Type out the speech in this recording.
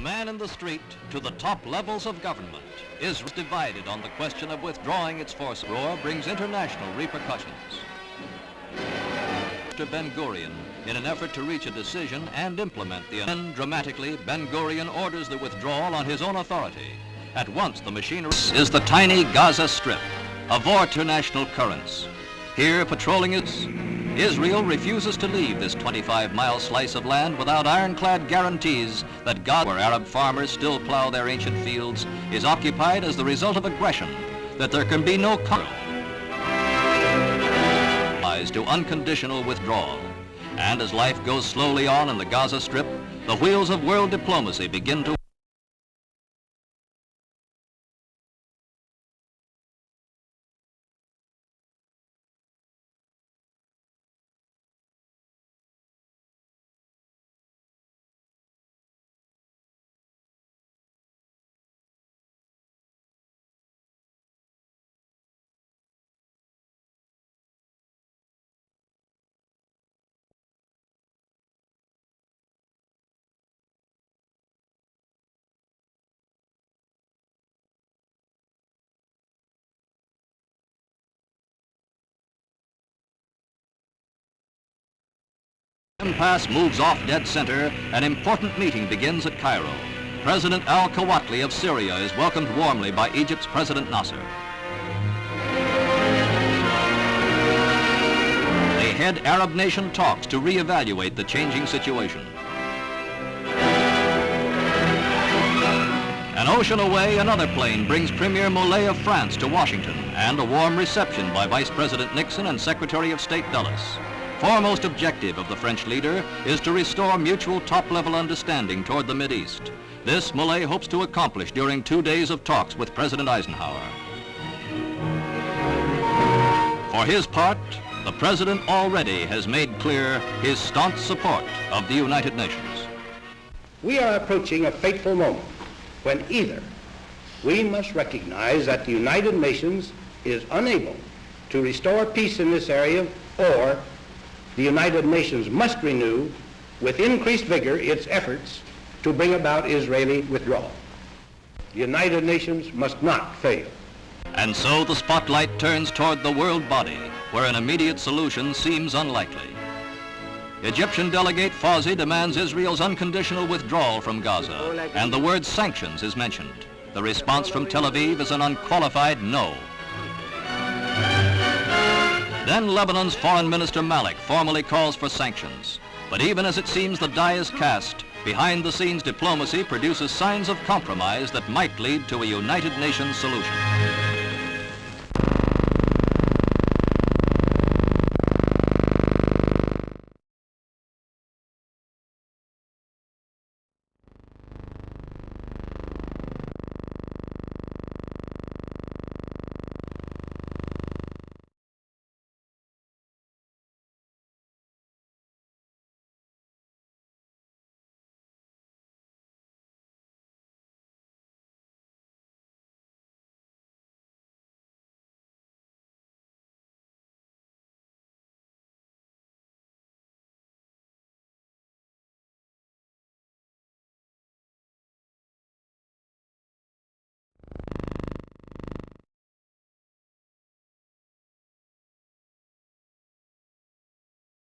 Man in the street to the top levels of government is divided on the question of withdrawing its force. Roar brings international repercussions. Mr. Ben-Gurion, in an effort to reach a decision and implement the end, dramatically, Ben-Gurion orders the withdrawal on his own authority. At once, the machinery is the tiny Gaza Strip, of international currents. Here, patrolling Israel refuses to leave this 25-mile slice of land without ironclad guarantees that Gaza, where Arab farmers still plow their ancient fields, is occupied as the result of aggression, that there can be no compromise to unconditional withdrawal. And as life goes slowly on in the Gaza Strip, the wheels of world diplomacy begin to Pass moves off dead center. An important meeting begins at Cairo. President al-Kawatli of Syria is welcomed warmly by Egypt's President Nasser. They head Arab nation talks to reevaluate the changing situation. An ocean away, another plane brings Premier Mollet of France to Washington, and a warm reception by Vice President Nixon and Secretary of State Dulles. Foremost objective of the French leader is to restore mutual top-level understanding toward the Mideast. This Mollet hopes to accomplish during 2 days of talks with President Eisenhower. For his part, the President already has made clear his staunch support of the United Nations. We are approaching a fateful moment when either we must recognize that the United Nations is unable to restore peace in this area, or the United Nations must renew with increased vigor its efforts to bring about Israeli withdrawal. The United Nations must not fail. And so the spotlight turns toward the world body, where an immediate solution seems unlikely. Egyptian delegate Fawzi demands Israel's unconditional withdrawal from Gaza, and the word sanctions is mentioned. The response from Tel Aviv is an unqualified no. Then Lebanon's Foreign Minister Malik formally calls for sanctions. But even as it seems the die is cast, behind-the-scenes diplomacy produces signs of compromise that might lead to a United Nations solution.